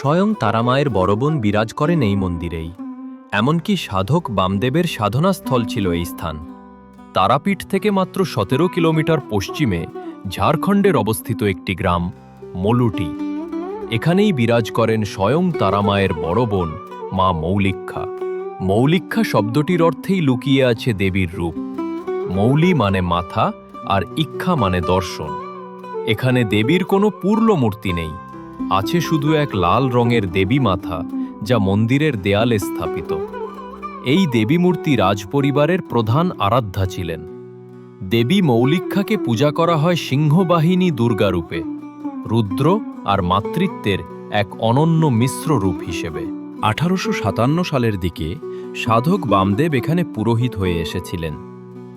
স্বয়ং তারামায়ের বড় বোন বিরাজ করেন এই মন্দিরেই। এমনকি সাধক বামদেবের সাধনাস্থল ছিল এই স্থান। তারাপীঠ থেকে মাত্র ১৭ কিলোমিটার পশ্চিমে ঝাড়খণ্ডের অবস্থিত একটি গ্রাম মলুটি। এখানেই বিরাজ করেন স্বয়ং তারামায়ের বড় বোন মা মৌলিক্ষা। মৌলিক্ষা শব্দটির অর্থেই লুকিয়ে আছে দেবীর রূপ। মৌলি মানে মাথা আর ইক্ষা মানে দর্শন। এখানে দেবীর কোনো পূর্ণ মূর্তি নেই, আছে শুধু এক লাল রঙের দেবী মাথা, যা মন্দিরের দেয়ালে স্থাপিত। এই দেবী মূর্তি রাজপরিবারের প্রধান আরাধ্যা ছিলেন। দেবী মৌলিক্ষাকে পূজা করা হয় সিংহবাহিনী দুর্গা রূপে, রুদ্র আর মাতৃত্বের এক অনন্য মিশ্র রূপ হিসেবে। 1857 সালের দিকে সাধক বামদেব এখানে পুরোহিত হয়ে এসেছিলেন।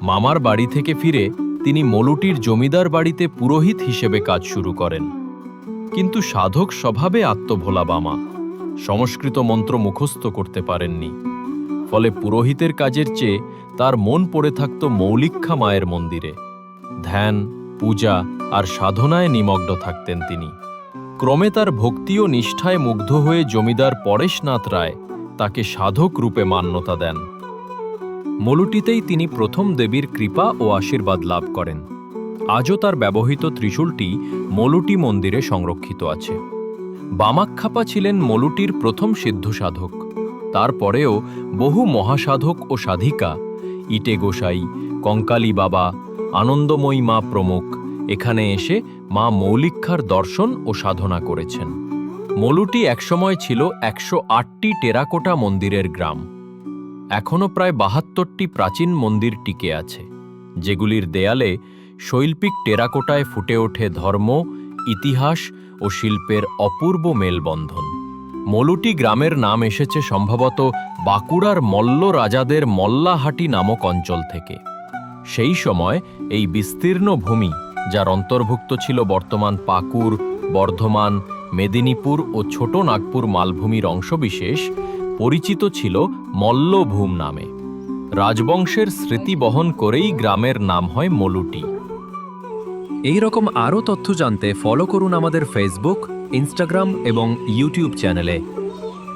মামার বাড়ি থেকে ফিরে তিনি মলুটির জমিদার বাড়িতে পুরোহিত হিসেবে কাজ শুরু করেন। কিন্তু সাধক স্বভাবে আত্মভোলা বামা সংস্কৃত মন্ত্র মুখস্থ করতে পারেননি। ফলে পুরোহিতের কাজের চেয়ে তার মন পড়ে থাকত মৌলিক্ষা মায়ের মন্দিরে। ধ্যান, পূজা আর সাধনায় নিমগ্ন থাকতেন তিনি। ক্রমে তার ভক্তি ও নিষ্ঠায় মুগ্ধ হয়ে জমিদার পরেশনাথ রায় তাকে সাধক রূপে মান্যতা দেন। মলুটিতেই তিনি প্রথম দেবীর কৃপা ও আশীর্বাদ লাভ করেন। আজও তার ব্যবহৃত ত্রিশূলটি মলুটি মন্দিরে সংরক্ষিত আছে। বামাক্ষাপা ছিলেন মলুটির প্রথম সিদ্ধ সাধক। তারপরেও বহু মহাসাধক ও সাধিকা, ইটে গোসাই, কঙ্কালী বাবা, আনন্দময়ী মা প্রমুখ এখানে এসে মা মৌলিক্ষার দর্শন ও সাধনা করেছেন। মলুটি একসময় ছিল 108টি টেরাকোটা মন্দিরের গ্রাম। এখনও প্রায় 72টি প্রাচীন মন্দির টিকে আছে, যেগুলির দেয়ালে শৈল্পিক টেরাকোটায় ফুটে ওঠে ধর্ম, ইতিহাস ও শিল্পের অপূর্ব মেলবন্ধন। মলুটি গ্রামের নাম এসেছে সম্ভবত বাঁকুড়ার মল্ল রাজাদের মল্লাহাটি নামক অঞ্চল থেকে। সেই সময় এই বিস্তীর্ণ ভূমি, যার অন্তর্ভুক্ত ছিল বর্তমান পাকুড়, বর্ধমান, মেদিনীপুর ও ছোট নাগপুর মালভূমির অংশবিশেষ, পরিচিত ছিল মল্লভূম নামে। রাজবংশের স্মৃতি বহন করেই গ্রামের নাম হয় মলুটি। এই রকম আরও তথ্য জানতে ফলো করুন আমাদের ফেসবুক, ইনস্টাগ্রাম এবং ইউটিউব চ্যানেলে।